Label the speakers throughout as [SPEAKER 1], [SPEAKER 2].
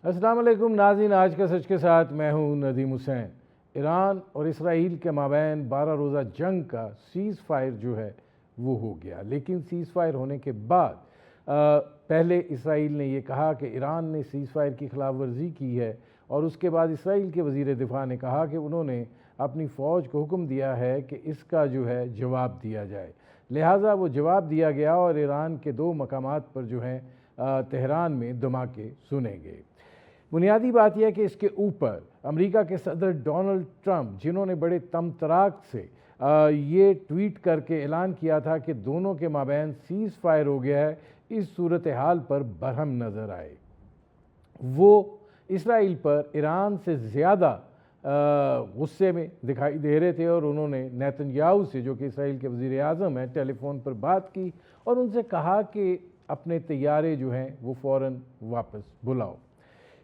[SPEAKER 1] अस्सलाम वालेकुम नाज़रीन, आज का सच के साथ मैं हूं नदीम हुसैन। ईरान और इसराइल के माबैन 12 रोज़ा जंग का सीज़ फायर जो है वो हो गया, लेकिन सीज़ फायर होने के बाद पहले इसराइल ने ये कहा कि ईरान ने सीज़ फायर की खिलाफ वर्जी की है, और उसके बाद इसराइल के वज़ीर दिफा ने कहा कि उन्होंने अपनी फ़ौज को हुक्म दिया है कि इसका जो है जवाब दिया जाए। लिहाजा वो जवाब दिया गया और ईरान के 2 मकामात पर जो हैं तेहरान में धमाके सुने गए। बुनियादी बात यह है कि इसके ऊपर अमेरिका के सदर डोनाल्ड ट्रंप, जिन्होंने बड़े तमतराक से ये ट्वीट करके ऐलान किया था कि दोनों के माबैन सीज़ फायर हो गया है, इस सूरत हाल पर बरहम नज़र आए। वो इसराइल पर ईरान से ज़्यादा गुस्से में दिखाई दे रहे थे, और उन्होंने नेतन्याहू से, जो कि इसराइल के वज़ीर आज़म हैं, टेलीफोन पर बात की और उनसे कहा कि अपने तैयारे जो हैं वो फ़ौरन वापस बुलाओ।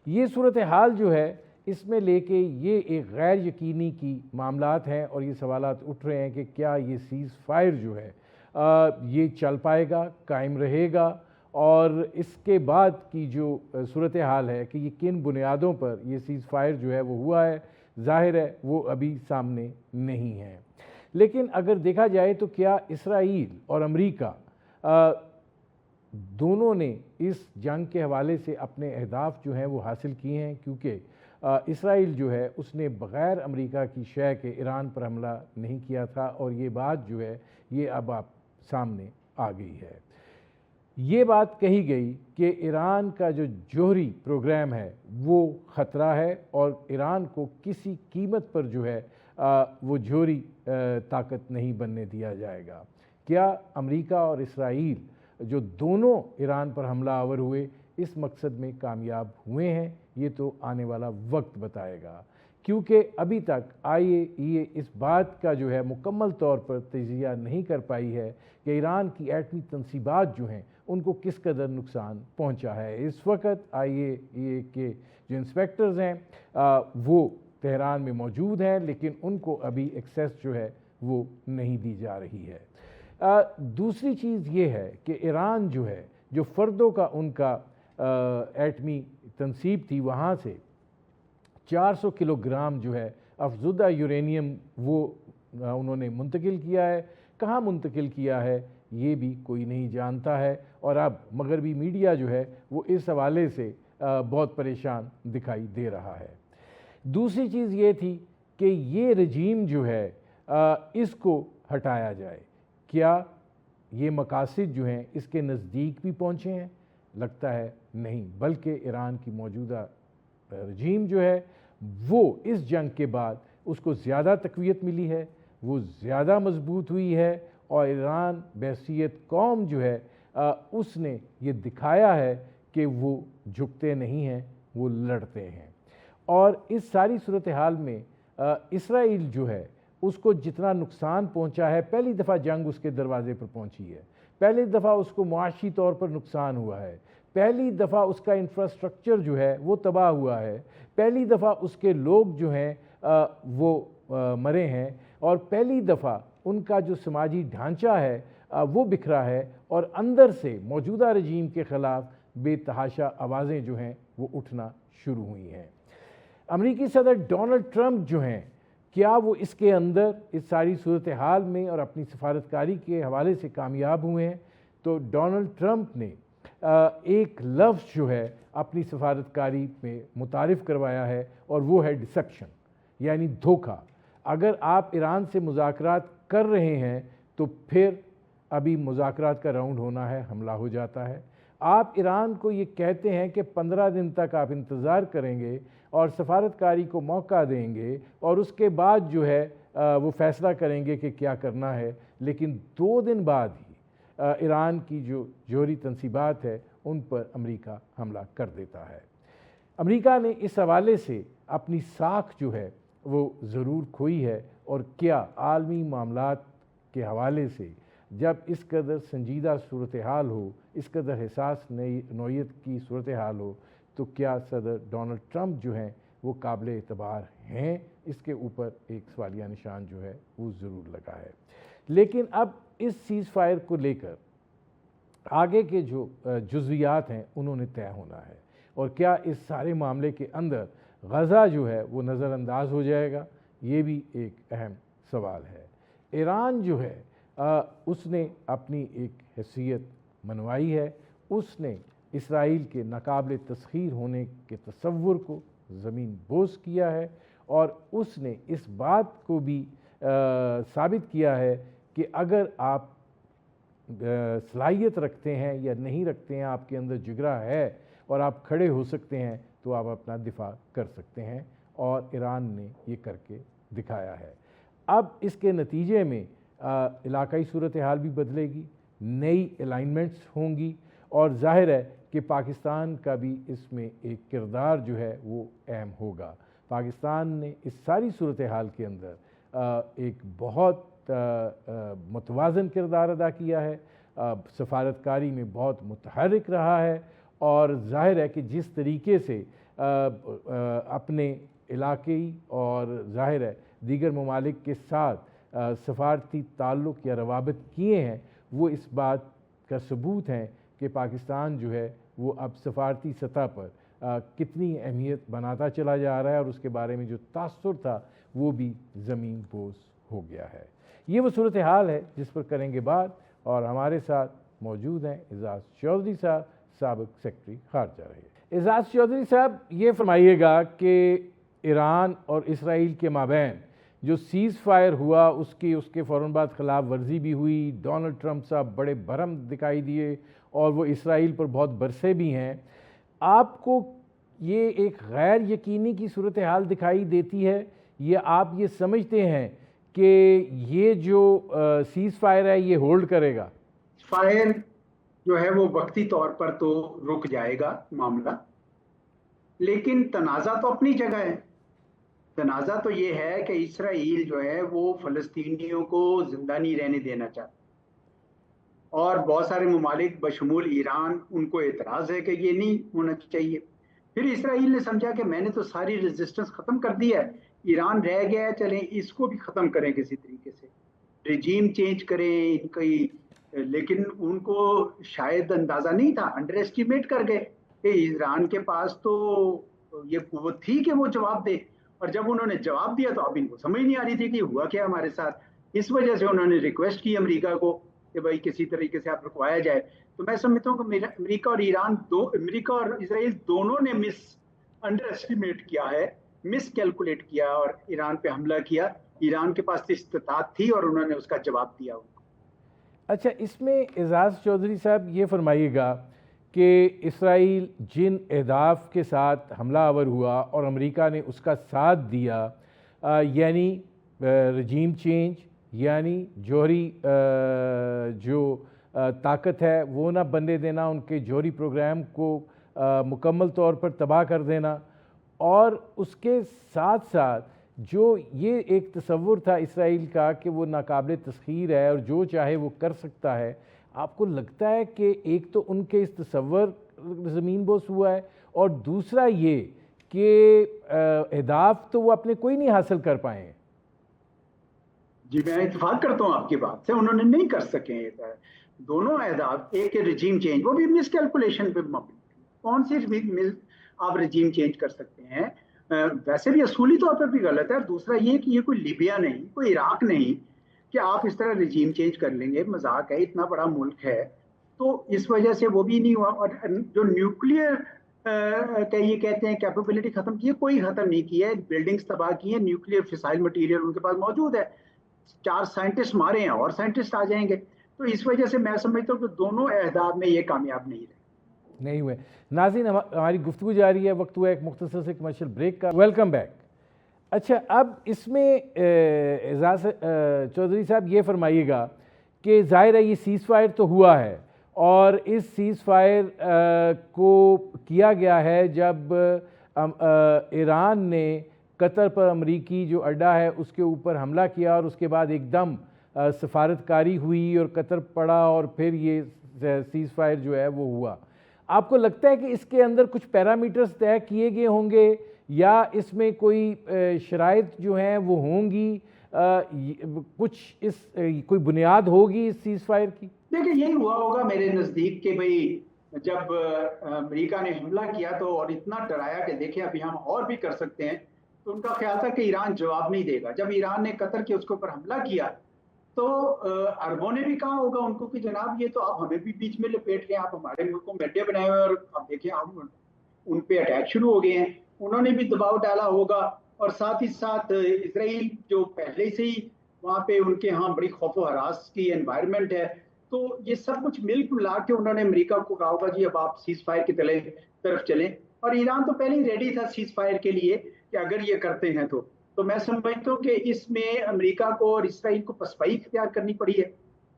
[SPEAKER 1] ये सूरत हाल जो है इसमें लेके ये एक गैर यकीनी की मामलात हैं, और ये सवालात उठ रहे हैं कि क्या ये सीज़ फायर जो है ये चल पाएगा, कायम रहेगा, और इसके बाद की जो सूरत हाल है कि ये किन बुनियादों पर ये सीज़ फायर जो है वो हुआ है, ज़ाहिर है वो अभी सामने नहीं है। लेकिन अगर देखा जाए तो क्या इसराइल और अमेरिका दोनों ने इस जंग के हवाले से अपने अहदाफ जो हैं वो हासिल किए हैं, क्योंकि इसराइल जो है उसने बग़ैर अमेरिका की शय के ईरान पर हमला नहीं किया था, और ये बात जो है ये अब आप सामने आ गई है। ये बात कही गई कि ईरान का जो जौहरी प्रोग्राम है वो ख़तरा है, और ईरान को किसी कीमत पर जो है वो जौहरी ताकत नहीं बनने दिया जाएगा। क्या अमेरिका और इसराइल जो दोनों ईरान पर हमला आवर हुए इस मकसद में कामयाब हुए हैं, ये तो आने वाला वक्त बताएगा, क्योंकि अभी तक IAEA इस बात का जो है मुकम्मल तौर पर तजिया नहीं कर पाई है कि ईरान की एटमी तनसीबात जो हैं उनको किस कदर नुकसान पहुंचा है। इस वक्त IAEA के जो इंस्पेक्टर्स हैं वो तेहरान में मौजूद हैं, लेकिन उनको अभी एक्सेस जो है वो नहीं दी जा रही है। दूसरी चीज़ ये है कि ईरान जो है, जो फ़र्दों का उनका एटमी तनसीब थी, वहाँ से 400 किलोग्राम जो है अफजुदा यूरेनियम वो उन्होंने मुंतकिल किया है। कहाँ मुंतकिल किया है ये भी कोई नहीं जानता है, और अब मगरबी मीडिया जो है वो इस हवाले से बहुत परेशान दिखाई दे रहा है। दूसरी चीज़ ये थी कि ये रजीम जो है इसको हटाया जाए। क्या ये मकासद जो हैं इसके नज़दीक भी पहुँचे हैं? लगता है नहीं, बल्कि ईरान की मौजूदा रजीम जो है वो इस जंग के बाद उसको ज़्यादा तक़वियत मिली है, वो ज़्यादा मजबूत हुई है, और ईरान बहैसियत कौम जो है उसने ये दिखाया है कि वो झुकते नहीं हैं, वो लड़ते हैं। और इस सारी सूरत हाल में इसराइल जो है उसको जितना नुकसान पहुंचा है, पहली दफ़ा जंग उसके दरवाजे पर पहुंची है, पहली दफ़ा उसको मुआशी तौर पर नुकसान हुआ है, पहली दफ़ा उसका इंफ्रास्ट्रक्चर जो है वो तबाह हुआ है, पहली दफ़ा उसके लोग जो हैं वो मरे हैं, और पहली दफ़ा उनका जो समाजी ढांचा है वो बिखरा है, और अंदर से मौजूदा रजीम के ख़िलाफ़ बेतहाशा आवाज़ें जो हैं वो उठना शुरू हुई हैं। अमेरिकी सदर डोनाल्ड ट्रंप जो हैं, क्या वो इसके अंदर इस सारी सूरत हाल में और अपनी सफारतकारी के हवाले से कामयाब हुए हैं? तो डोनाल्ड ट्रंप ने एक लफ्ज़ जो है अपनी सफारतकारी में मुतारिफ़ करवाया है, और वो है डिसेप्शन, यानी धोखा। अगर आप ईरान से मुज़ाकरात कर रहे हैं तो फिर अभी मुज़ाकरात का राउंड होना है, हमला हो जाता है। आप ईरान को ये कहते हैं कि 15 दिन तक आप इंतज़ार करेंगे और सफारतकारी को मौका देंगे, और उसके बाद जो है वो फ़ैसला करेंगे कि क्या करना है, लेकिन 2 दिन बाद ही ईरान की जो जौहरी तनसीबात है उन पर अमेरिका हमला कर देता है। अमेरिका ने इस हवाले से अपनी साख जो है वो ज़रूर खोई है, और क्या आलमी मामलात के हवाले से जब इस कदर संजीदा सूरत हाल हो, इस कदर हिसास नौयत की सूरत हाल हो, तो क्या सदर डोनाल्ड ट्रंप जो हैं वो काबिल एतबार हैं? इसके ऊपर एक सवालिया निशान जो है वो ज़रूर लगा है। लेकिन अब इस सीज़ फायर को लेकर आगे के जो जुज़वियात हैं उन्होंने तय होना है, और क्या इस सारे मामले के अंदर गज़ा जो है वो नज़रअंदाज हो जाएगा, ये भी एक अहम सवाल है। ईरान जो है उसने अपनी एक हैसियत मनवाई है, उसने इसराइल के नाकाबिल तस्खीर होने के तसव्वुर को ज़मीन बोस किया है और उसने इस बात को भी साबित किया है कि अगर आप सलाहियत रखते हैं या नहीं रखते हैं, आपके अंदर जिगरा है और आप खड़े हो सकते हैं तो आप अपना दिफा कर सकते हैं, और ईरान ने ये करके दिखाया है। अब इसके नतीजे में इलाकाई सूरत हाल भी बदलेगी, नई अलाइनमेंट्स होंगी और जाहिर है कि पाकिस्तान का भी इसमें एक किरदार जो है वो अहम होगा। पाकिस्तान ने इस सारी सूरत हाल के अंदर एक बहुत मुतवाज़न किरदार अदा किया है, सफारतकारी में बहुत मुतहर्रिक रहा है और ज़ाहिर है कि जिस तरीके से अपने इलाक़ई और ज़ाहिर है दीगर ममालिक के साथ सफारती ताल्लुक़ या रवाबित किए हैं, वो इस बात का सबूत हैं कि पाकिस्तान जो है वो अब सफारती सतह पर कितनी अहमियत बनाता चला जा रहा है और उसके बारे में जो तासुर था वो भी ज़मीन बोस हो गया है। ये वो सूरत हाल है जिस पर करेंगे बात, और हमारे साथ मौजूद हैं एजाज़ चौधरी साहब, साबिक़ सेक्रेटरी ख़ारजा रहे। एजाज़ चौधरी साहब, ये फरमाइएगा कि ईरान और इसराइल के माबैन जो सीज़ फायर हुआ उसके फ़ौरन बाद ख़िलाफ़ वर्जी भी हुई, डोनाल्ड ट्रंप साहब बड़े बरहम दिखाई दिए और वो इसराइल पर बहुत बरसे भी हैं। आपको ये एक गैर यकीनी की सूरत हाल दिखाई देती है या आप ये समझते हैं कि ये जो सीज़ फायर है ये होल्ड करेगा?
[SPEAKER 2] फायर जो है वो वक्ती तौर पर तो रुक जाएगा मामला, लेकिन तनाज़ा तो अपनी जगह है। तनाज़ा तो ये है कि इसराइल जो है वो फ़लस्तीनियों को जिंदा नहीं रहने देना चाहता और बहुत सारे ममालिक बशमूल ईरान उनको एतराज़ है कि ये नहीं होना चाहिए। फिर इसराइल ने समझा कि मैंने तो सारी रेजिस्टेंस ख़त्म कर दिया है, ईरान रह गया है, चलें इसको भी ख़त्म करें किसी तरीके से, रिजीम चेंज करें इनकी। लेकिन उनको शायद अंदाज़ा नहीं था, अंडर एस्टिमेट कर गए कि ईरान के पास तो ये कुव्वत थी कि वो जवाब दे, और जब उन्होंने जवाब दिया तो अब इनको समझ नहीं आ रही थी कि हुआ क्या हमारे साथ। इस वजह से उन्होंने रिक्वेस्ट की अमेरिका को कि भाई किसी तरीके से आप रुकवाया जाए। तो मैं समझता हूँ कि अमेरिका और इसराइल दोनों ने अंडर एस्टिमेट किया है, मिस कैलकुलेट किया और ईरान पे हमला किया। ईरान के पास इस्तात थी और उन्होंने उसका जवाब दिया उनको।
[SPEAKER 1] अच्छा, इसमें एजाज़ चौधरी साहब ये फरमाइएगा कि इसराइल जिन अहदाफ के साथ हमला आवर हुआ और अमेरिका ने उसका साथ दिया, यानी रजीम चेंज, यानी जौहरी जो ताकत है वो ना बनने देना, उनके जौहरी प्रोग्राम को मुकम्मल तौर पर तबाह कर देना, और उसके साथ साथ जो ये एक तसव्वुर था इसराइल का कि वो नाकाबिल तस्खीर है और जो चाहे वो कर सकता है, आपको लगता है कि एक तो उनके इस तसव्वुर ज़मीन बोस हुआ है और दूसरा ये कि अहदाफ तो वो अपने कोई नहीं हासिल कर पाए हैं?
[SPEAKER 2] जी, मैं इत्तेफाक करता हूँ आपकी बात से, उन्होंने नहीं कर सके दोनों अहदाफ। एक रिजीम चेंज, वो भी मिस कैलकुलेशन पे कौन सी आप रिजीम चेंज कर सकते हैं, वैसे भी असूली तौर पर भी गलत है। और दूसरा ये कि ये कोई लीबिया नहीं, कोई इराक नहीं कि आप इस तरह रिजीम चेंज कर लेंगे, मजाक है, इतना बड़ा मुल्क है। तो इस वजह से वो भी नहीं हुआ। और जो न्यूक्लियर ये कहते हैं कैपेबिलिटी खत्म की है, कोई खत्म नहीं की है, बिल्डिंग्स तबाह की है, न्यूक्लियर फिसाइल मटीरियल उनके पास मौजूद है। 4 साइंटिस्ट मारे हैं और साइंटिस्ट आ जाएंगे। तो इस वजह से मैं समझता हूँ कि दोनों अहदाफ में ये कामयाब नहीं
[SPEAKER 1] हुए। नाज़रीन, हमारी गुफ्तगू जारी है, वक्त हुआ एक मुख्तसर से कमर्शियल ब्रेक का। Welcome back. अच्छा, अब इसमें एजाज़ चौधरी साहब ये फरमाइएगा कि ज़ाहिर है ये सीज़ फायर तो हुआ है और इस सीज़ फायर को किया गया है जब ईरान ने कतर पर अमरीकी जो अड्डा है उसके ऊपर हमला किया और उसके बाद एकदम सफारतकारी हुई और कतर पड़ा और फिर ये सीज़ फायर जो है वो हुआ। आपको लगता है कि इसके अंदर कुछ पैरामीटर्स तय किए गए होंगे या इसमें कोई शराइत जो हैं वो होंगी, कोई बुनियाद होगी इस सीज़ फायर की?
[SPEAKER 2] देखिए, यही हुआ होगा मेरे नज़दीक कि भाई जब अमेरिका ने हमला किया तो और इतना डराया कि देखिए अभी हम और भी कर सकते हैं, तो उनका ख्याल था कि ईरान जवाब नहीं देगा। जब ईरान ने कतर के उसके ऊपर हमला किया तो अरबों ने भी कहा होगा उनको कि जनाब ये तो आप हमें भी बीच में लपेट रहे हैं, आप हमारे मुल्क को मेढे बनाए हुए और आप देखिए हम उन पे अटैक शुरू हो गए हैं। उन्होंने भी दबाव डाला होगा और साथ ही साथ इसराइल जो पहले से ही वहां पे उनके यहाँ बड़ी खौफो हरास की एनवायरनमेंट है, तो ये सब कुछ मिल मिला के उन्होंने अमेरिका को कहा होगा जी अब आप सीज फायर की तरफ चलें। और ईरान तो पहले ही रेडी था सीज फायर के लिए कि अगर ये करते हैं तो मैं समझता हूँ कि इसमें अमेरिका को और इसराइल को पसपाई इख्तियार करनी पड़ी है,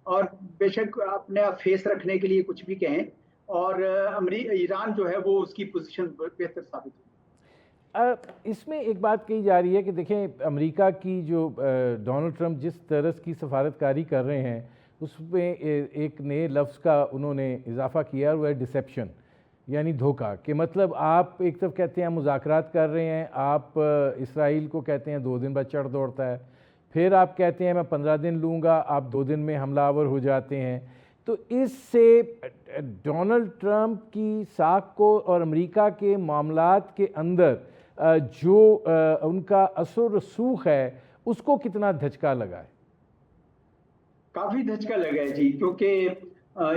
[SPEAKER 2] और बेशक अपने फेस रखने के लिए कुछ भी कहें, और ईरान जो है वो उसकी पोजीशन बेहतर साबित हुई।
[SPEAKER 1] इसमें एक बात कही जा रही है कि देखें अमेरिका की जो डोनाल्ड ट्रंप जिस तरह की सफारतकारी कर रहे हैं उसमें एक नए लफ्ज़ का उन्होंने इजाफा किया, वो है डिसेप्शन, यानी धोखा। कि मतलब आप एक तरफ कहते हैं मुज़ाकरात कर रहे हैं, आप इसराइल को कहते हैं 2 दिन बाद चढ़ दौड़ता है, फिर आप कहते हैं मैं 15 दिन लूँगा, आप 2 दिन में हमलावर हो जाते हैं। तो इससे डोनाल्ड ट्रंप की साख को और अमेरिका के मामलात के अंदर जो उनका असर रसूख है उसको कितना धचका लगा है?
[SPEAKER 2] काफी धचका लगा है जी, क्योंकि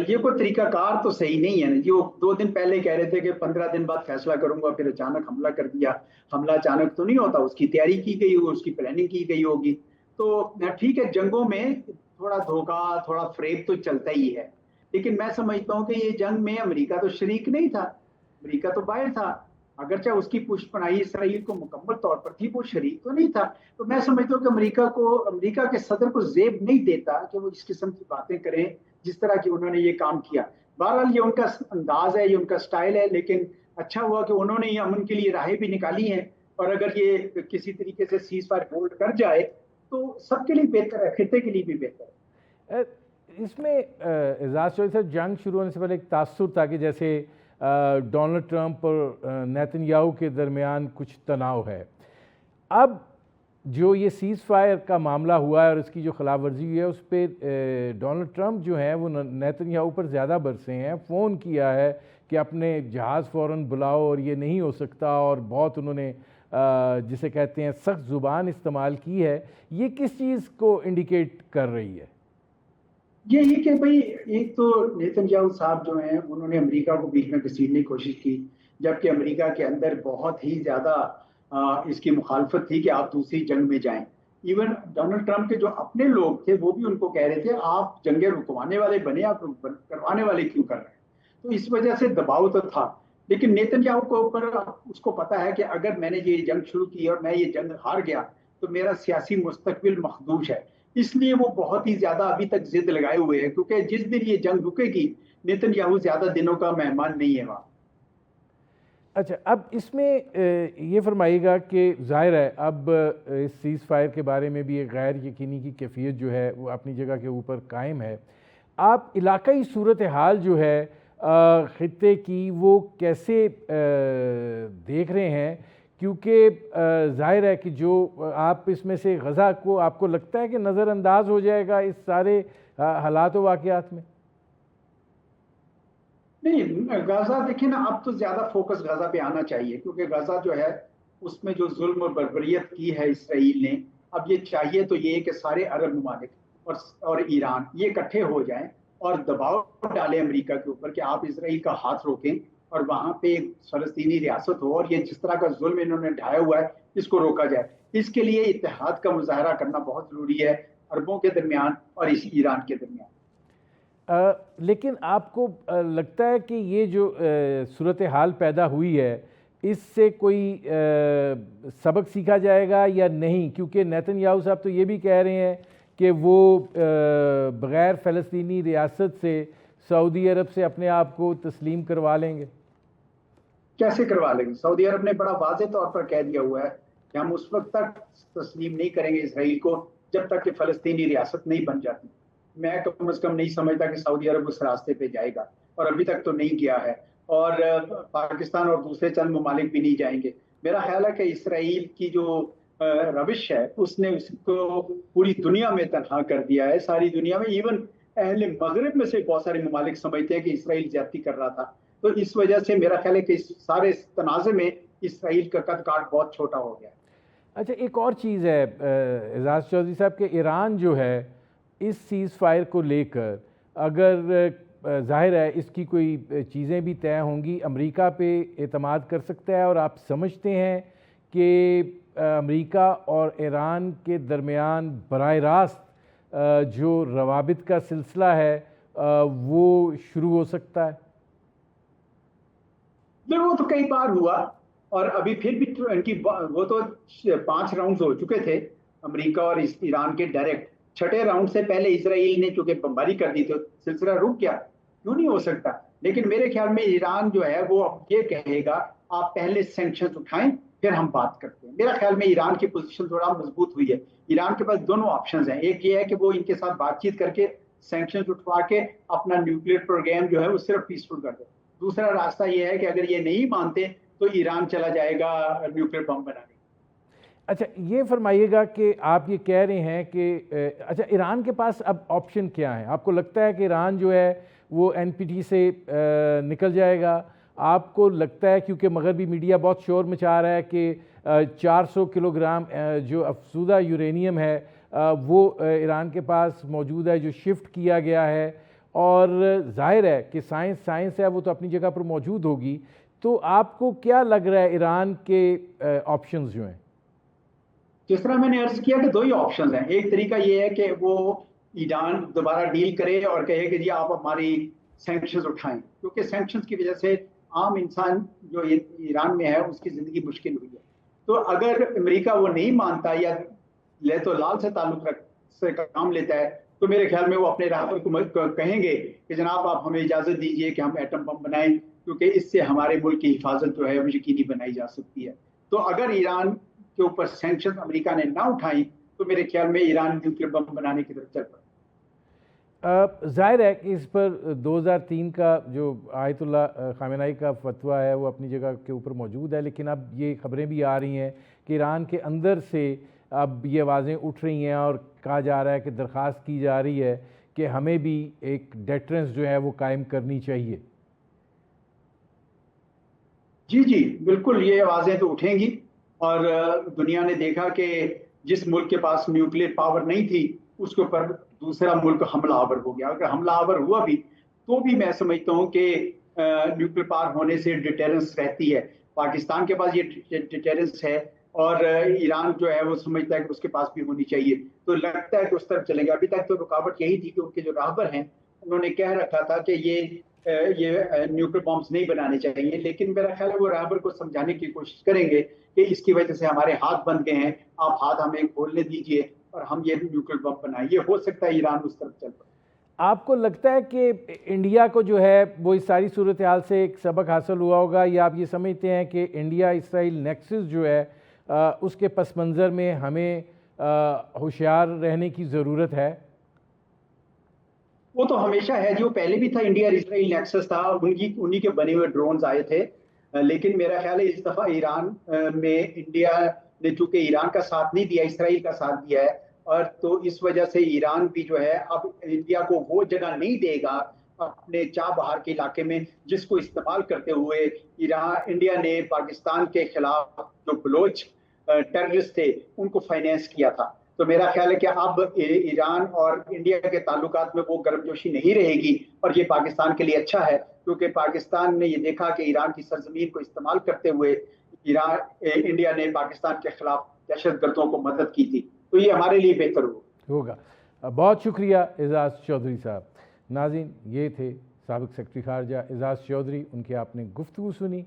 [SPEAKER 2] ये कोई तरीकाकार तो सही नहीं है। जो 2 दिन पहले कह रहे थे कि 15 दिन बाद फैसला करूंगा, फिर अचानक हमला कर दिया। हमला अचानक तो नहीं होता, उसकी तैयारी की गई होगी, उसकी प्लानिंग की गई होगी। तो ठीक है, जंगों में थोड़ा धोखा थोड़ा फ्रेब तो चलता ही है, लेकिन मैं समझता हूँ कि ये जंग में अमेरिका तो शरीक नहीं था, अमेरिका तो बाहर था। अगरचे उसकी पुष्पनाई इसराइल को मुकम्मल तौर पर थी, वो शरीक तो नहीं था। तो मैं समझता हूँ कि अमेरिका के सदर को जेब नहीं देता कि वो इस किस्म की बातें करें जिस तरह की उन्होंने ये काम किया। बहरहाल ये उनका अंदाज है, ये उनका स्टाइल है, लेकिन अच्छा हुआ कि उन्होंने ये अमन के लिए राहें भी निकाली हैं। और अगर ये किसी तरीके से सीज फायर होल्ड कर जाए तो सबके लिए बेहतर है, खिते के लिए भी बेहतर है।
[SPEAKER 1] इसमें एजाज चौधरी साहब, जंग शुरू होने से पहले एक तासुर था कि जैसे डोनाल्ड ट्रंप और नेतन्याहू के दरमियान कुछ तनाव है। अब जो ये सीज़ फायर का मामला हुआ है और इसकी जो खिलाफ वर्जी हुई है उस पर डोनाल्ड ट्रंप जो हैं वो नेतन्याहू पर ज़्यादा बरसे हैं। फ़ोन किया है कि अपने जहाज़ फ़ौरन बुलाओ और ये नहीं हो सकता, और बहुत उन्होंने जिसे कहते हैं सख्त ज़ुबान इस्तेमाल की है। ये किस चीज़ को इंडिकेट कर रही है?
[SPEAKER 2] यही कि भाई एक तो नेतन्याहू साहब जो हैं उन्होंने अमेरिका को बीच में घसीटने की कोशिश की, जबकि अमेरिका के अंदर बहुत ही ज्यादा इसकी मुखालफत थी कि आप दूसरी जंग में जाएं। इवन डोनाल्ड ट्रंप के जो अपने लोग थे वो भी उनको कह रहे थे आप जंगें रुकवाने वाले बने, आप करवाने वाले क्यों कर रहे हैं। तो इस वजह से दबाव तो था, लेकिन नेतन्याहू को ऊपर उसको पता है कि अगर मैंने ये जंग शुरू की और मैं ये जंग हार गया तो मेरा सियासी मुस्तकबिल मखदूश है। इसलिए वो बहुत ही ज्यादा अभी तक जिद लगाए हुए हैं, क्योंकि जिस दिन ये जंग रुकेगी नेतन्याहू ज्यादा दिनों का मेहमान नहीं है वहां।
[SPEAKER 1] अच्छा, अब इसमें ये फरमाइएगा कि ज़ाहिर है अब इस सीज़ फायर के बारे में भी एक गैर यकीनी की कैफियत जो है वो अपनी जगह के ऊपर कायम है। आप इलाकाई सूरत हाल जो है ख़ित्ते की वो कैसे देख रहे हैं? क्योंकि ज़ाहिर है कि जो आप इसमें से गज़ा को आपको लगता है कि नज़रअंदाज हो जाएगा इस सारे हालात व वाक़यात में?
[SPEAKER 2] नहीं, गाजा देखिए ना, अब तो ज्यादा फोकस गाजा पे आना चाहिए, क्योंकि गाजा जो है उसमें जो जुल्म और बर्बरियत की है इसराइल ने, अब ये चाहिए तो ये कि सारे अरब ममालिक और ईरान ये इकट्ठे हो जाएं और दबाव डालें अमेरिका के ऊपर कि आप इसराइल का हाथ रोकें और वहां पे एक फलस्तीनी रियासत हो, और ये जिस तरह का जुल्म इन्होंने ढाया हुआ है इसको रोका जाए। इसके लिए इत्तेहाद का मुजाहरा करना बहुत जरूरी है अरबों के दरमियान और इस ईरान के दरमियान।
[SPEAKER 1] लेकिन आपको लगता है कि ये जो सूरत हाल पैदा हुई है इससे कोई सबक सीखा जाएगा या नहीं? क्योंकि नेतन्याहू साहब तो ये भी कह रहे हैं कि वो बग़ैर फ़लस्तीनी रियासत से सऊदी अरब से अपने आप को तस्लीम करवा लेंगे।
[SPEAKER 2] कैसे करवा लेंगे? सऊदी अरब ने बड़ा वाज़ेह तौर पर कह दिया हुआ है कि हम उस वक्त तक तस्लीम नहीं करेंगे इसराइल को जब तक कि फ़लस्तीनी रियासत नहीं बन जाती। मैं कम से कम नहीं समझता कि सऊदी अरब उस रास्ते पे जाएगा, और अभी तक तो नहीं गया है, और पाकिस्तान और दूसरे चंद ममालिक भी नहीं जाएंगे। मेरा ख्याल है कि इसराइल की जो रविश है उसने उसको पूरी दुनिया में तनहा कर दिया है, सारी दुनिया में। इवन अहले मगरिब में से बहुत सारे ममालिक समझते हैं कि इसराइल ज्यादती कर रहा था, तो इस वजह से मेरा ख्याल है कि इस सारे तनाज़े में इसराइल का कद काठ बहुत छोटा हो गया है।
[SPEAKER 1] अच्छा, एक और चीज़ है एजाज चौधरी साहब कि ईरान जो है इस सीज़ फायर को लेकर, अगर जाहिर है इसकी कोई चीज़ें भी तय होंगी, अमेरिका पे एतमाद कर सकता है, और आप समझते हैं कि अमेरिका और ईरान के दरमियान बराह रास्त जो रवाबित का सिलसिला है वो शुरू हो सकता है?
[SPEAKER 2] देखो, वो तो कई बार हुआ और अभी फिर भी इनकी वो तो 5 राउंड हो चुके थे अमेरिका और ईरान के डायरेक्ट। छठे राउंड से पहले इसराइल ने चूंकि बमबारी कर दी तो सिलसिला रुक गया। क्यों नहीं हो सकता? लेकिन मेरे ख्याल में ईरान जो है वो अब ये कहेगा आप पहले सैंक्शन उठाएं फिर हम बात करते हैं। मेरा ख्याल में ईरान की पोजीशन थोड़ा मजबूत हुई है। ईरान के पास दोनों ऑप्शंस हैं। एक ये है कि वो इनके साथ बातचीत करके सैंक्शन उठवा के अपना न्यूक्लियर प्रोग्राम जो है वो सिर्फ पीसफुल कर दे। दूसरा रास्ता ये है कि अगर ये नहीं मानते तो ईरान चला जाएगा न्यूक्लियर बम बनाने।
[SPEAKER 1] अच्छा, ये फरमाइएगा कि आप ये कह रहे हैं कि अच्छा, ईरान के पास अब ऑप्शन क्या है? आपको लगता है कि ईरान जो है वो एनपीटी से निकल जाएगा? आपको लगता है, क्योंकि मगरबी मीडिया बहुत शोर मचा रहा है कि 400 किलोग्राम जो अफसूदा यूरेनियम है वो ईरान के पास मौजूद है, जो शिफ्ट किया गया है, और जाहिर है कि साइंस है वो तो अपनी जगह पर मौजूद होगी। तो आपको क्या लग रहा है ईरान के ऑप्शंस जो हैं?
[SPEAKER 2] जिस तरह मैंने अर्ज किया कि दो ही ऑप्शन हैं। एक तरीका ये है कि वो ईरान दोबारा डील करे और कहे कि जी आप हमारी सैंक्शंस उठाएं, क्योंकि सैंक्शंस की वजह से आम इंसान जो ईरान में है उसकी जिंदगी मुश्किल हुई है। तो अगर अमेरिका वो नहीं मानता या ले तो लाल से ताल्लुक रख से काम लेता है तो मेरे ख्याल में वो अपने राहबर को कहेंगे कि जनाब आप हमें इजाजत दीजिए कि हम एटम बम बनाएं, क्योंकि इससे हमारे मुल्क की हिफाजत जो है वो यकीनी बनाई जा सकती है। तो अगर ईरान के ऊपर सैंक्शन अमेरिका ने ना उठाई तो मेरे ख्याल में ईरान न्यूक्लियर बम बनाने की तरफ चल पड़ा।
[SPEAKER 1] जाहिर है कि इस पर 2003 का जो आयतुल्ला खामेनेई का फतवा है वो अपनी जगह के ऊपर मौजूद है, लेकिन अब ये खबरें भी आ रही हैं कि ईरान के अंदर से अब ये आवाज़ें उठ रही हैं और कहा जा रहा है कि दरख्वास्त की जा रही है कि हमें भी एक डेटरेंस जो है वो कायम करनी चाहिए।
[SPEAKER 2] जी जी बिल्कुल, ये आवाज़ें तो उठेंगी और दुनिया ने देखा कि जिस मुल्क के पास न्यूक्लियर पावर नहीं थी उसके ऊपर दूसरा मुल्क हमलावर हो गया। अगर हमलावर हुआ भी तो भी मैं समझता हूँ कि न्यूक्लियर पावर होने से डिटेरेंस रहती है। पाकिस्तान के पास ये डिटेरेंस है और ईरान जो है वो समझता है कि उसके पास भी होनी चाहिए। तो लगता है कि उस तरफ चलेगा। अभी तक तो रुकावट यही थी कि उनके जो राहबर हैं उन्होंने कह रखा था कि ये न्यूक्लियर बॉम्ब्स नहीं बनाने चाहिए, लेकिन मेरा ख्याल है वो राहबर को समझाने की कोशिश करेंगे कि इसकी वजह से हमारे हाथ बंद गए हैं, आप हाथ हमें खोलने दीजिए और हम ये न्यूक्लियर बम बनाए। ये हो सकता है ईरान उस तरफ चल पड़े।
[SPEAKER 1] आपको लगता है कि इंडिया को जो है वो इस सारी सूरत हाल से एक सबक हासिल हुआ होगा, या आप ये समझते हैं कि इंडिया इसराइल नेक्सस जो है उसके पस मंज़र में हमें होशियार रहने की ज़रूरत है?
[SPEAKER 2] वो तो हमेशा है, जो पहले भी था इंडिया इसराइल नेक्सस था, उन्हीं के बने हुए ड्रोन्स आए थे। लेकिन मेरा ख्याल है इस दफा ईरान में इंडिया ने चूंकि ईरान का साथ नहीं दिया, इसराइल का साथ दिया है, और तो इस वजह से ईरान भी जो है अब इंडिया को वो जगह नहीं देगा अपने चाबहार के इलाके में जिसको इस्तेमाल करते हुए इंडिया ने पाकिस्तान के खिलाफ जो बलोच टेररिस्ट थे उनको फाइनेंस किया था। तो मेरा ख्याल है कि अब ईरान और इंडिया के ताल्लुकात में वो गर्मजोशी नहीं रहेगी और ये पाकिस्तान के लिए अच्छा है, क्योंकि पाकिस्तान ने ये देखा कि ईरान की सरजमीन को इस्तेमाल करते हुए इंडिया ने पाकिस्तान के खिलाफ दहशतगर्दों को मदद की थी। तो ये हमारे लिए बेहतर
[SPEAKER 1] होगा। बहुत शुक्रिया एजाज चौधरी साहब। नाज़रीन, ये थे साबिक सेक्रेटरी खारजा एजाज चौधरी, उनकी आपने गुफ्तगू सुनी।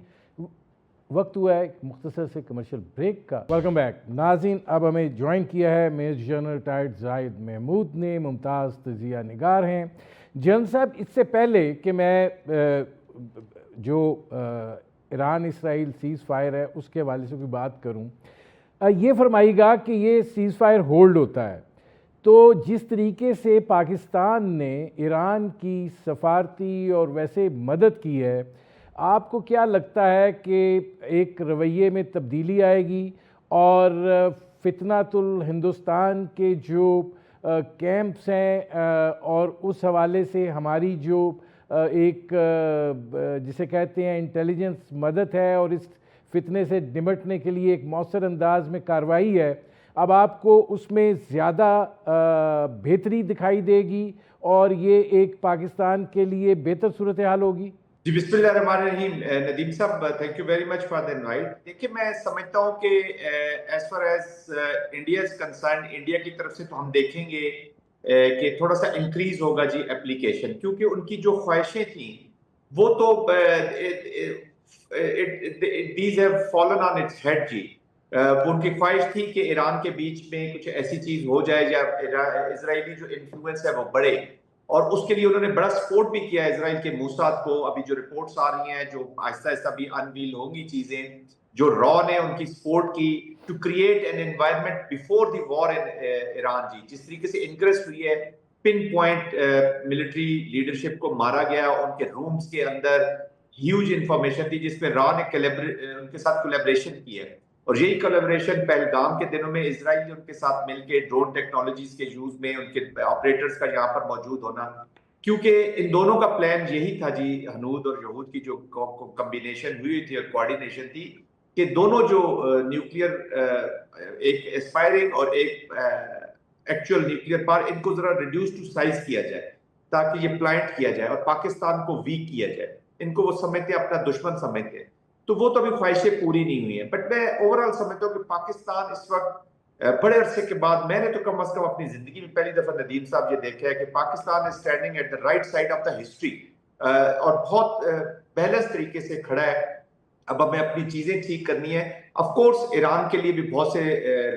[SPEAKER 1] वक्त हुआ है एक मुख्तसर से कमर्शियल ब्रेक का। वेलकम बैक नाज़रीन। अब हमें ज्वाइन किया है major general retired Zahid Mahmood ने, मुमताज़ तजिया निगार हैं। जनरल साहब, इससे पहले कि मैं जो ईरान इसराइल सीज़ फायर है उसके हवाले से कोई बात करूं, ये फरमाइएगा कि ये सीज़ फायर होल्ड होता है तो जिस तरीके से पाकिस्तान ने ईरान की सफारती और वैसे मदद की है, आपको क्या लगता है कि एक रवैये में तब्दीली आएगी और फितनातुल हिंदुस्तान के जो कैंप्स हैं और उस हवाले से हमारी जो एक जिसे कहते हैं इंटेलिजेंस मदद है और इस फितने से निपटने के लिए एक मौसर अंदाज में कार्रवाई है, अब आपको उसमें ज़्यादा बेहतरी दिखाई देगी और ये एक पाकिस्तान के लिए बेहतर सूरत हाल होगी?
[SPEAKER 3] जी बिस्मिल्लाहिर्रहमानिर्रहीम। Nadeem sahab, thank you very much for the invite. देखिए, मैं समझता हूँ कि as far as India is concerned, India की तरफ से तो हम देखेंगे कि थोड़ा सा इंक्रीज होगा जी एप्लीकेशन, क्योंकि उनकी जो ख्वाहिशें थी वो तो these have fallen on its head जी। उनकी ख्वाहिश थी कि ईरान के बीच में कुछ ऐसी चीज हो जाए या इजरायली जो इन्फ्लुएंस है वो बढ़े, और उसके लिए उन्होंने बड़ा सपोर्ट भी किया इजराइल के मूसाद को। अभी जो रिपोर्ट्स आ रही हैं, जो आहिस्ता आहिस्ता भी अनवील होंगी चीजें, जो रॉ ने उनकी सपोर्ट की to create an environment before the war in Iran जी। जिस तरीके से इंक्रेस्ट हुई है, पिन पॉइंट मिलिट्री लीडरशिप को मारा गया, उनके रूम्स के अंदर ह्यूज इंफॉर्मेशन थी जिसमें रॉ ने उनके साथ कोलैबोरेशन की है। और यही कोलैबोरेशन पहलगाम के दिनों में इसराइल ने उनके साथ मिलकर ड्रोन टेक्नोलॉजीज के यूज में, उनके ऑपरेटर्स का यहाँ पर मौजूद होना, क्योंकि इन दोनों का प्लान यही था जी, हनूद और यहूद की जो कॉम्बिनेशन हुई थी और कोऑर्डिनेशन थी कि दोनों जो न्यूक्लियर एक एस्पायरिंग और एक एक्चुअल न्यूक्लियर पावर, इनको जरा रिड्यूस टू साइज किया जाए ताकि ये प्लांट किया जाए और पाकिस्तान को वीक किया जाए। इनको वो समझते हैं, अपना दुश्मन समझते हैं, तो वो तो अभी ख्वाहिशें पूरी नहीं हुई है। बट मैं ओवरऑल समझता हूँ कि पाकिस्तान इस वक्त बड़े अरसे के बाद, मैंने तो कम अज कम अपनी जिंदगी में पहली दफा नदीम साहब ये देखा है कि Pakistan is standing at the right side of the history और बहुत बैलेंस तरीके से खड़ा है। अब हमें अपनी चीजें ठीक करनी है। ऑफ कोर्स ईरान के लिए भी बहुत से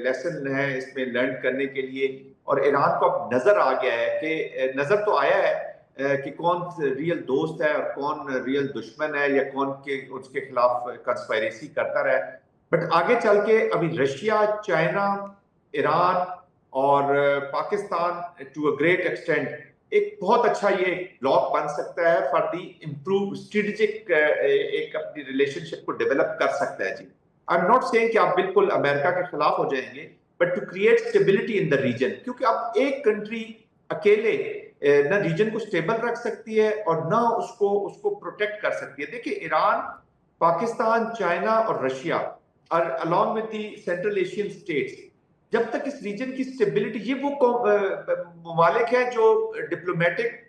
[SPEAKER 3] लेसन है इसमें लर्न करने के लिए, और ईरान को अब नजर आ गया है कि नजर तो आया है कि कौन रियल दोस्त है और कौन रियल दुश्मन है, या कौन के उसके खिलाफ कंस्पायरेसी करता रहा है। बट आगे चल के अभी रशिया, चाइना, ईरान और Pakistan to a great extent एक बहुत अच्छा ये ब्लॉक बन सकता है फॉर दी इम्प्रूव स्ट्रेटेजिक, एक अपनी रिलेशनशिप को डेवलप कर सकता है जी। आई एम नॉट सेइंग कि आप बिल्कुल अमेरिका के खिलाफ हो जाएंगे, but to create stability in the region, क्योंकि अब एक कंट्री अकेले ना रीजन को स्टेबल रख सकती है और ना उसको प्रोटेक्ट कर सकती है। देखिए, ईरान, पाकिस्तान, चाइना और रशिया और along with the central Asian states, जब तक इस रीजन की स्टेबिलिटी, ये वो ममालिक है जो डिप्लोमेटिक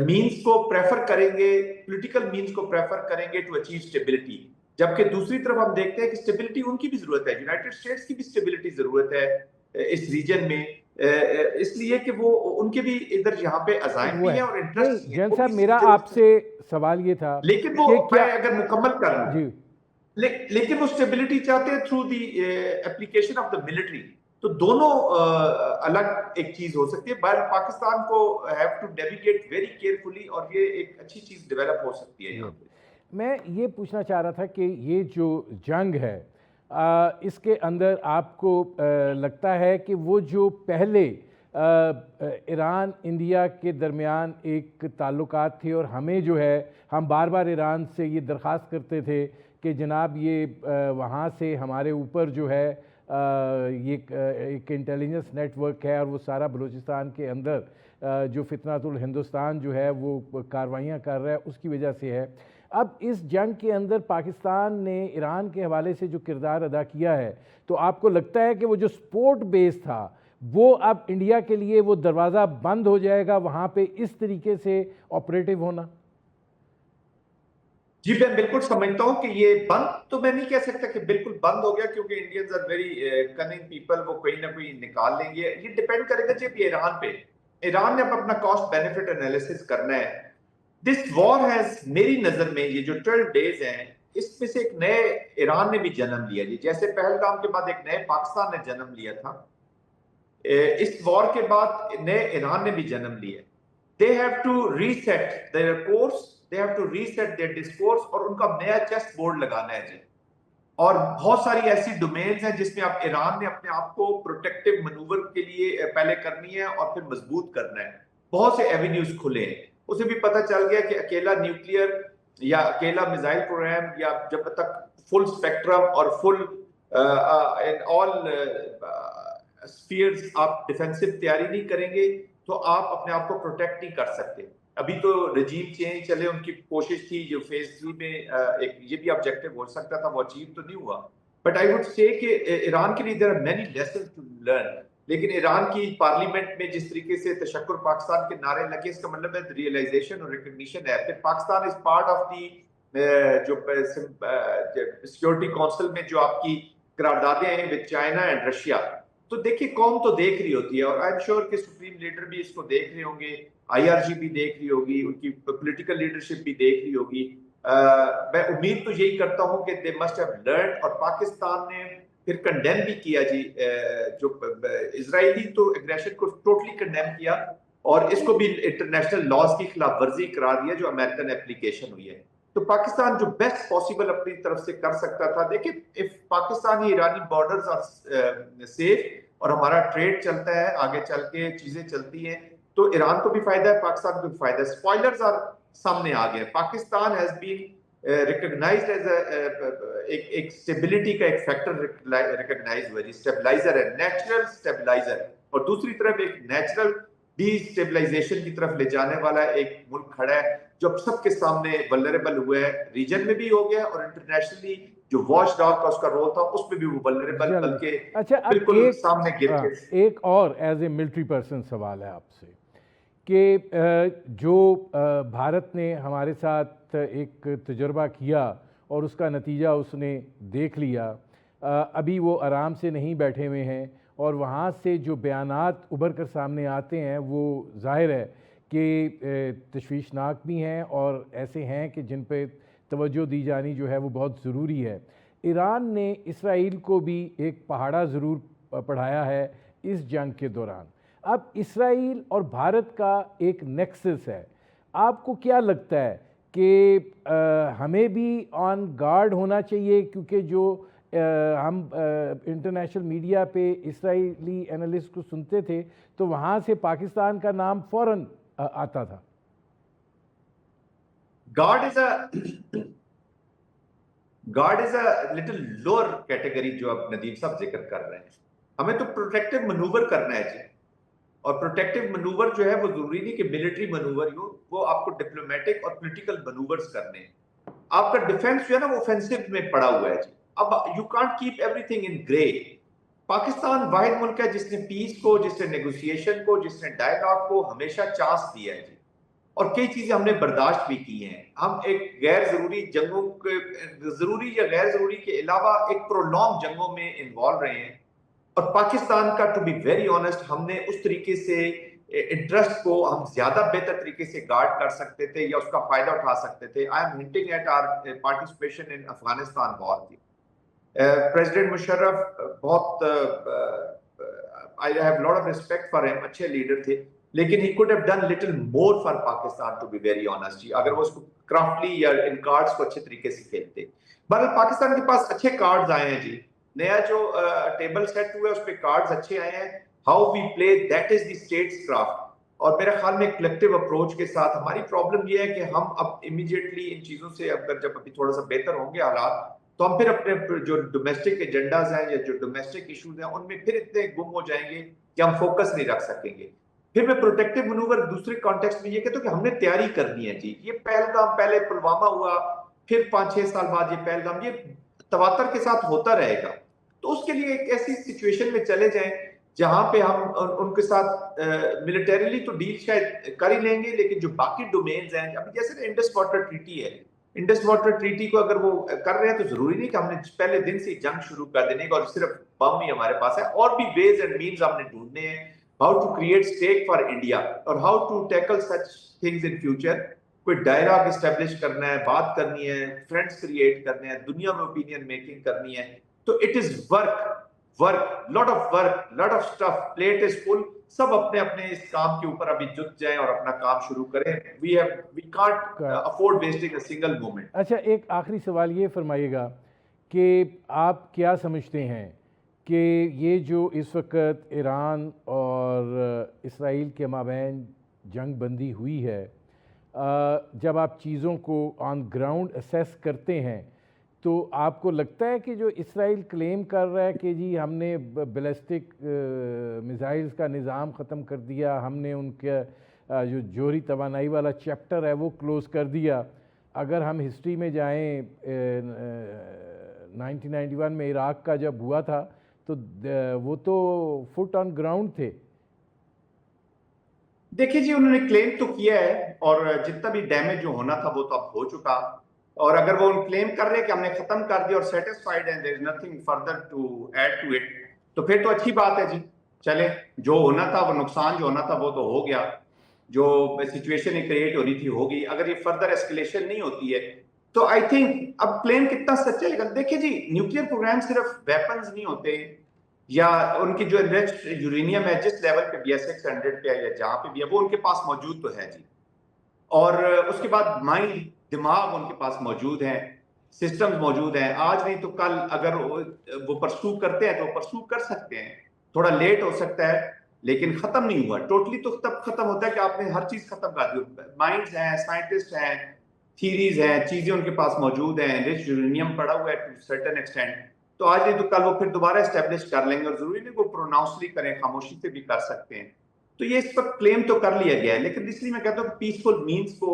[SPEAKER 3] मींस को प्रेफर करेंगे, पॉलिटिकल मींस को प्रेफर करेंगे टू अचीव स्टेबिलिटी। जबकि दूसरी तरफ हम देखते हैं कि स्टेबिलिटी उनकी भी जरूरत है, यूनाइटेड स्टेट्स की भी स्टेबिलिटी जरूरत है इस रीजन में, इसलिए कि वो उनके भी इधर यहाँ पे अजाइम भी है और इंटरेस्ट।
[SPEAKER 1] जैन साहब, मेरा आपसे सवाल ये था,
[SPEAKER 3] लेकिन वो मैं अगर मुकम्मल कर रहा हूँ, लेकिन वो स्टेबिलिटी चाहते हैं through the application of the military, तो दोनों अलग एक चीज हो सकती है। बट पाकिस्तान को have to navigate very carefully और ये एक अच्छी चीज डेवलप हो सकती है यहाँ पे। मैं
[SPEAKER 1] ये पूछना चाह रहा था कि ये जो जंग है इसके अंदर आपको लगता है कि वो जो पहले ईरान इंडिया के दरमियान एक ताल्लुकात थे और हमें जो है, हम बार बार ईरान से ये दरख्वास्त करते थे कि जनाब ये वहाँ से हमारे ऊपर जो है ये एक इंटेलिजेंस नेटवर्क है और वो सारा बलूचिस्तान के अंदर जो फितनातुल हिंदुस्तान जो है वो कार्रवाइयाँ कर रहा है, उसकी वजह से है। अब इस जंग के अंदर पाकिस्तान ने ईरान के हवाले से जो किरदार अदा किया है, तो आपको लगता है कि वो जो सपोर्ट बेस था वो अब इंडिया के लिए वो दरवाज़ा बंद हो जाएगा वहाँ पे इस तरीके से ऑपरेटिव होना?
[SPEAKER 3] जी, मैं बिल्कुल समझता हूँ कि ये बंद तो मैं नहीं कह सकता कि बिल्कुल बंद हो गया, क्योंकि Indians are very cunning people, वो कहीं ना कहीं निकाल लेंगे। ये डिपेंड करेगा जब ईरान पे, ईरान ने अब अपना कॉस्ट बेनिफिट एनालिसिस करना है। दिस वॉर हैज, मेरी नजर में ये जो 12 डेज हैं, इसमें से एक नए ईरान ने भी जन्म लिया जी। जैसे पहलगाम के बाद एक नए पाकिस्तान ने जन्म लिया था, इस वॉर के बाद नए ईरान ने भी जन्म लिया। They have to reset their course, they have to reset their discourse, और उनका नया चेस बोर्ड लगाना है जी। और बहुत सारी ऐसी डोमेन्स हैं जिसमें अब ईरान ने अपने आप को प्रोटेक्टिव मनूवर के लिए पहले करनी है और फिर मजबूत करना है। बहुत से एवेन्यूज खुले हैं। उसे भी पता चल गया कि अकेला न्यूक्लियर या अकेला मिसाइल प्रोग्राम, या जब तक फुल स्पेक्ट्रम और फुल इन ऑल स्फीयर्स आप डिफेंसिव तैयारी नहीं करेंगे तो आप अपने आप को प्रोटेक्ट नहीं कर सकते। अभी तो रजीम चेंज चले, उनकी कोशिश थी जो फेज 3 में एक ये भी ऑब्जेक्टिव हो सकता था, वो अचीव तो नहीं हुआ। बट आई वुड से कि ईरान के लिए there are many lessons to learn. लेकिन ईरान की पार्लियामेंट में जिस तरीके से तशक्कुर पाकिस्तान के नारे लगे, इसका मतलब है रियलाइजेशन और रिकग्निशन है। फिर Pakistan is part of the जो सिक्योरिटी काउंसिल में जो आपकी करारदादें हैं विद चाइना एंड रशिया, तो देखिए कौम तो देख रही होती है, और आई एम श्योर कि सुप्रीम लीडर भी इसको देख रहे होंगे, आईआरजी भी देख रही होगी, उनकी पॉलिटिकल लीडरशिप भी देख रही होगी। मैं उम्मीद तो यही करता हूं कि दे मस्ट हैव लर्न। और पाकिस्तान ने फिर कंडेम भी किया जी, जो इजरायली तो एग्रेशन को टोटली कंडेम किया, और इसको भी इंटरनेशनल लॉज की खिलाफ वर्जी करार दिया जो अमेरिकन एप्लीकेशन हुई है। तो पाकिस्तान जो बेस्ट पॉसिबल अपनी तरफ से कर सकता था, देखिए इफ पाकिस्तानी ईरानी बॉर्डर्स आर सेफ और हमारा ट्रेड चलता है, आगे चल के चीजें चलती हैं, तो ईरान को भी फायदा है, पाकिस्तान को भी फायदा है। स्पॉयलर्स आर सामने आ गए। Pakistan has been recognised as एक स्टेबिलिटी का एक फैक्टर रिकॉग्नाइज हुआ जी, स्टेबलाइजर है, नेचुरल स्टेबलाइजर। और दूसरी तरफ एक नेचुरल डीस्टेबलाइजेशन की तरफ ले जाने वाला एक मुल्क खड़ा है जो अब सबके सामने वल्नरेबल हुआ है, रीजन में भी हो गया और इंटरनेशनली जो वॉच डॉग का उसका रोल था उसमें भी वो वल्नरेबल, बल्कि
[SPEAKER 1] अच्छा, अब
[SPEAKER 3] बिल्कुल सामने गिर के।
[SPEAKER 1] एक और एज ए मिलिट्री पर्सन सवाल है आपसे कि जो भारत ने हमारे साथ एक तजुर्बा किया और उसका नतीजा उसने देख लिया, अभी वो आराम से नहीं बैठे हुए हैं, और वहाँ से जो बयानात उभर कर सामने आते हैं वो जाहिर है कि तशवीशनाक भी हैं और ऐसे हैं कि जिन पे तवज्जो दी जानी जो है वो बहुत ज़रूरी है। ईरान ने इसराइल को भी एक पहाड़ा ज़रूर पढ़ाया है इस जंग के दौरान। अब इसराइल और भारत का एक नेक्सस है, आपको क्या लगता है कि हमें भी ऑन गार्ड होना चाहिए? क्योंकि जो हम इंटरनेशनल मीडिया पे इसराइली एनालिस्ट को सुनते थे तो वहाँ से पाकिस्तान का नाम फ़ौरन आता था।
[SPEAKER 3] Guard is a little lower category जो अब नदीम साहब जिक्र कर रहे हैं। हमें तो प्रोटेक्टिव मनूवर करना है जी, और प्रोटेक्टिव मनूवर जो है वो जरूरी नहीं कि मिलिट्री मनूवर हो, वो आपको डिप्लोमेटिक और पॉलिटिकल मनूवर्स करने हैं। आपका डिफेंस जो है ना वो ऑफेंसिव में पड़ा हुआ है जी। अब you can't keep everything in grey. Pakistan वाहिद मुल्क है जिसने पीस को, जिसने नेगोशिएशन को, जिसने डायलॉग को हमेशा चांस दिया है जी, और कई चीजें हमने बर्दाश्त भी की हैं। हम एक गैर जरूरी जंगों के, जरूरी या गैर जरूरी के अलावा एक प्रोलॉन्ग जंगों में इन्वॉल्व रहे हैं। और पाकिस्तान का, टू बी वेरी ऑनेस्ट, हमने उस तरीके से इंटरेस्ट को हम ज्यादा बेहतर तरीके से गार्ड कर सकते थे या उसका फायदा उठा सकते थे। I am hinting at our participation in Afghanistan war थी। प्रेसिडेंट मुशर्रफ बहुत, I have lot of respect for him, अच्छे लीडर थे, लेकिन he could have done little more for Pakistan, to be very honest जी, अगर वो उसको क्राफ्टली या इन कार्ड्स को अच्छे तरीके से खेलते। बहरहाल पाकिस्तान के पास अच्छे कार्ड्स आए हैं जी, नया जो टेबल सेट हुआ है उस पे कार्ड्स अच्छे आए हैं। How we play that is the states craft. और मेरे ख्याल में कलेक्टिव अप्रोच के साथ हमारी प्रॉब्लम ये है कि हम अब इमीडिएटली इन चीजों से अगर जब अभी थोड़ा सा बेहतर होंगे हालात, तो हम फिर अपने जो डोमेस्टिक एजेंडाज हैं या जो डोमेस्टिक इश्यूज हैं उनमें फिर इतने गुम हो जाएंगे कि हम फोकस नहीं रख सकेंगे। फिर मैं प्रोटेक्टिव मनूवर दूसरे कॉन्टेक्स्ट में ये कहता हूँ कि हमने तैयारी करनी है जी। ये पहलगाम, पहले पुलवामा हुआ, फिर 5-6 साल बाद ये पहलगाम, ये तवातर के साथ होता रहेगा। तो उसके लिए एक ऐसी सिचुएशन में चले जाएं जहां पे हम उनके साथ मिलिटरीली तो डील शायद कर ही लेंगे, लेकिन जो बाकी डोमेन्स हैं, अभी जैसे इंडस वाटर ट्रीटी है, इंडस वाटर ट्रीटी को अगर वो कर रहे हैं तो जरूरी नहीं कि हमने पहले दिन से जंग शुरू कर देने का और सिर्फ बम ही हमारे पास है, और भी वेज एंड मीन्स हमने ढूंढने हैं। How to create stake for India और how to tackle such things in future. कोई डायलॉग एस्टेब्लिश करना है, बात करनी है, फ्रेंड्स क्रिएट करने हैं, दुनिया में ओपिनियन मेकिंग करनी है। तो it is work, lot of stuff, plate is full. सब अपने अपने इस काम के ऊपर अभी जुट जाएं और अपना काम शुरू करें। We can't afford wasting a single moment.
[SPEAKER 1] अच्छा, एक आखिरी सवाल ये फरमाइएगा कि आप क्या समझते हैं कि ये जो इस वक्त ईरान और इसराइल के माबैन जंग बंदी हुई है, जब आप चीज़ों को ऑन ग्राउंड असेस करते हैं तो आपको लगता है कि जो इसराइल क्लेम कर रहा है कि जी हमने बैलिस्टिक मिसाइल्स का निज़ाम ख़त्म कर दिया, हमने उनके जो जोहरी तवानाई वाला चैप्टर है वो क्लोज़ कर दिया। अगर हम हिस्ट्री में जाएं 1991 में इराक का जब हुआ था तो वो तो फुट ऑन ग्राउंड थे।
[SPEAKER 3] देखिए जी, उन्होंने क्लेम तो किया है और जितना भी डैमेज जो होना था वो तो अब हो चुका, और अगर वो क्लेम कर रहे हैं कि हमने खत्म कर दिया और सेटिस्फाइड है, there is nothing further to add to it, तो फिर तो अच्छी बात है जी। चले, जो होना था वो नुकसान जो होना था वो तो हो गया, जो सिचुएशन क्रिएट हो रही थी होगी। अगर ये फर्दर एस्केलेशन नहीं होती है तो आई थिंक अब क्लेम कितना सच चलेगा। देखिए जी, न्यूक्लियर प्रोग्राम सिर्फ वेपन्स नहीं होते, या उनकी जो एनरिच्ड यूरेनियम है जिस लेवल पे भी है 600 पे है या जहां पे भी है, वो उनके पास मौजूद तो है जी। और उसके बाद माइंड, दिमाग उनके पास मौजूद है, सिस्टम्स मौजूद हैं। आज नहीं तो कल अगर वो परसू करते हैं तो परसू कर सकते हैं। थोड़ा लेट हो सकता है लेकिन खत्म नहीं हुआ टोटली। तो तब खत्म होता है कि आपने हर चीज खत्म कर दी। माइंड्स हैं, साइंटिस्ट हैं, थीरीज हैं, चीजें उनके पास मौजूद हैं, रिच यूरेनियम पड़ा हुआ है टू सर्टेन एक्सटेंट। तो आज नहीं तो कल वो फिर दोबारा एस्टेब्लिश कर लेंगे, और जरूरी नहीं वो प्रोनाउंसली करें, खामोशी से भी कर सकते हैं। तो ये इस पर क्लेम तो कर लिया गया है, लेकिन इसलिए मैं कहता हूँ पीसफुल मीन्स को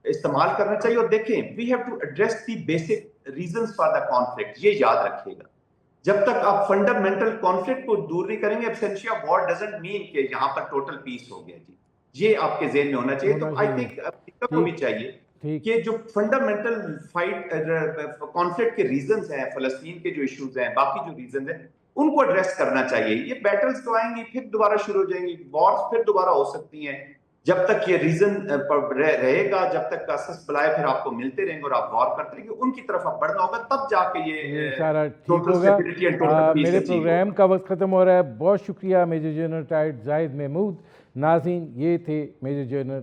[SPEAKER 3] इस्तेमाल करना चाहिए। और देखें, we have to address the basic reasons for the conflict. ये याद रखिएगा, जब तक आप फंडामेंटल कॉन्फ्लिक्ट को दूर नहीं करेंगे, absence of war doesn't mean कि यहाँ पर टोटल पीस हो गया जी। ये आपके जेहन में होना चाहिए। तो आई थिंक अमेरिका को भी चाहिए कि जो फंडामेंटल फाइट कॉन्फ्लिक्ट के रीजंस हैं, फलस्तीन के जो इश्यूज हैं, बाकी जो रीजन हैं, उनको एड्रेस करना चाहिए। ये बैटल्स तो आएंगी, फिर दोबारा शुरू हो जाएंगी, वॉर्स फिर दोबारा हो सकती हैं। जब तक ये रीजन रहेगा, जब तक असस बलाए फिर आपको मिलते रहेंगे और आप वॉर करते रहेंगे, उनकी तरफ आप बढ़ना होगा, तब जाके ये
[SPEAKER 1] सारा ठीक होगा। मेरे प्रोग्राम का वक्त ख़त्म हो रहा है। बहुत शुक्रिया major general retired Zahid Mahmood. नाज़रीन, ये थे major general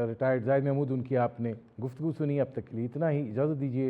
[SPEAKER 1] retired Zahid Mahmood, उनकी आपने गुफ्तगू सुनी। अब तक के लिए इतना ही, इजाज़त दीजिए।